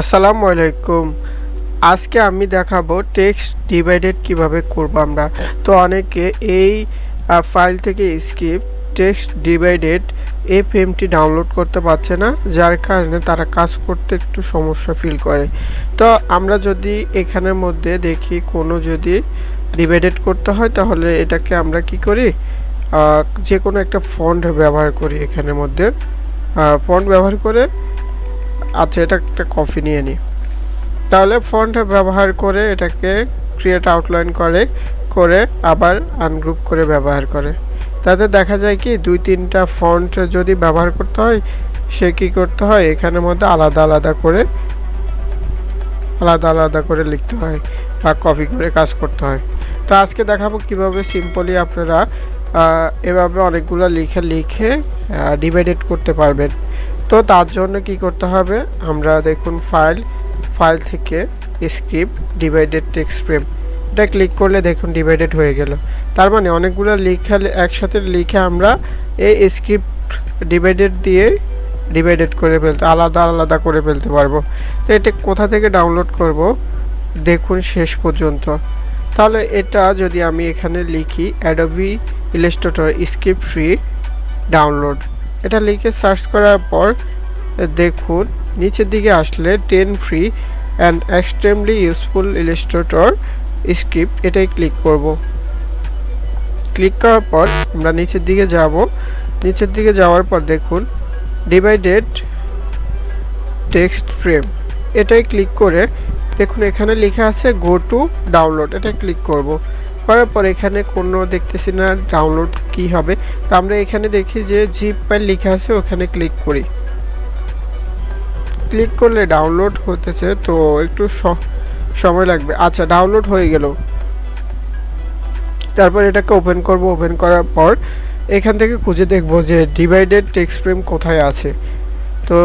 আসসালামু আলাইকুম। আজকে আমি দেখাবো টেক্সট ডিভাইডেড কিভাবে করব আমরা। তো অনেকে এই ফাইল থেকে স্ক্রিপ্ট টেক্সট ডিভাইডেড এই ফ্রেমটি ডাউনলোড করতে পারছে না, যার কারণে তারা কাজ করতে একটু সমস্যা ফিল করে। তো আমরা যদি এখানের মধ্যে দেখি কোনো যদি ডিভাইডেড করতে হয়, তাহলে এটাকে আমরা কি করি, যে কোনো একটা ফন্ট ব্যবহার করি। এখানের মধ্যে ফন্ট ব্যবহার করে, আচ্ছা এটা একটা কপি নিয়ে নিই। তাহলে ফন্ট ব্যবহার করে এটাকে ক্রিয়েট আউটলাইন করে আবার আনগ্রুপ করে ব্যবহার করে, তাতে দেখা যায় কি দুই তিনটা ফন্ট যদি ব্যবহার করতে হয়, সে কি করতে হয়, এখানের মধ্যে আলাদা আলাদা করে লিখতে হয় বা কপি করে কাজ করতে হয়। তো আজকে দেখাবো কিভাবে সিম্পলি আপনারা এভাবে অনেকগুলো লিখে ডিভাইডেড করতে পারবেন। তো তার জন্য কি করতে হবে, আমরা দেখুন ফাইল থেকে স্ক্রিপ্ট ডিভাইডেড টেক্সট ফ্রেম, এটা ক্লিক করলে দেখুন ডিভাইডেড হয়ে গেল। তার মানে অনেকগুলো একসাথে লিখে আমরা এই স্ক্রিপ্ট ডিভাইডেড করে ফেলতে আলাদা করে ফেলতে পারবো। তো এটা কোথা থেকে ডাউনলোড করব, দেখুন শেষ পর্যন্ত। তাহলে এটা যদি আমি এখানে লিখি adobe illustrator script free download, এটা লিখে সার্চ করার পর দেখুন নিচের দিকে আসলে 10 free and extremely useful Illustrator script, এটাই ক্লিক করব। ক্লিক করার পর আমরা নিচের দিকে যাওয়ার পর দেখুন ডিভাইডেড টেক্সট ফ্রেম, এটাই ক্লিক করে দেখুন এখানে লেখা আছে গো টু ডাউনলোড, এটা ক্লিক করব। করার পর এখানে কোনো দেখতেছি না ডাউনলোড কি হবে, তো আমরা এখানে দেখি যে জিপ ফাইল লেখা আছে, ওখানে ক্লিক করি। ক্লিক করলে ডাউনলোড হতেছে, তো একটু সময় লাগবে। আচ্ছা ডাউনলোড হয়ে গেল। তারপর এটাকে ওপেন করব। ওপেন করার পর এখান থেকে খুঁজে দেখব যে ডিভাইডেড টেক্সট ফ্রেম কোথায় আছে। তো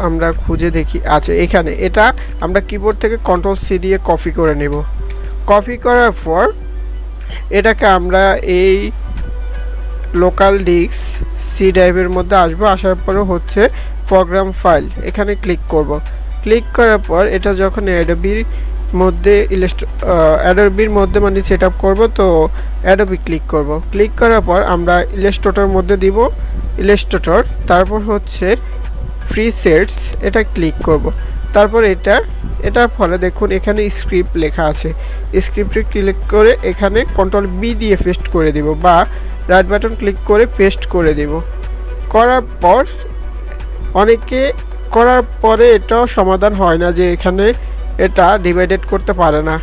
আমরা খুঁজে দেখি, আচ্ছা এখানে। এটা আমরা কিবোর্ড থেকে কন্ট্রোল সি দিয়ে কপি করে নেব। কপি করার পর এটাকে আমরা এই লোকাল ডিস্ক সি ড্রাইভের মধ্যে আসার পরে হচ্ছে প্রোগ্রাম ফাইল, এখানে ক্লিক করব। ক্লিক করার পর এটা যখন অ্যাডোবির মধ্যে মানে সেট আপ করবো, তো অ্যাডোবি ক্লিক করব। ক্লিক করার পর আমরা ইলাস্ট্রেটর মধ্যে দিব ইলাস্ট্রেটর, তারপর হচ্ছে ফ্রি সেটস, এটা ক্লিক করব। তারপর এটার ফলে দেখুন এখানে স্ক্রিপ্ট লেখা আছে, স্ক্রিপ্টে ক্লিক করে এখানে কন্ট্রোল বি দিয়ে পেস্ট করে দিব বা রাইট বাটন ক্লিক করে পেস্ট করে দিব। করার পর অনেকে করার পরে এটাও সমাধান হয় না যে এখানে এটা ডিভাইডেড করতে পারে না।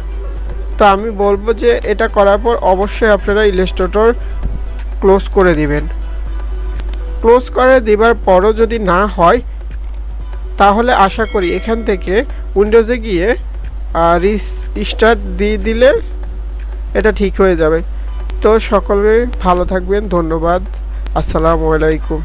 তো আমি বলবো যে এটা করার পর অবশ্যই আপনারা ইলাস্ট্রেটর ক্লোজ করে দিবেন। ক্লোজ করে দেবার পরও যদি না হয়, তাহলে আশা করি এখান থেকে উইন্ডোজে গিয়ে রিস্টার্ট দিয়ে দিলে এটা ঠিক হয়ে যাবে। তো সকলে ভালো থাকবেন, ধন্যবাদ, আসসালামু আলাইকুম।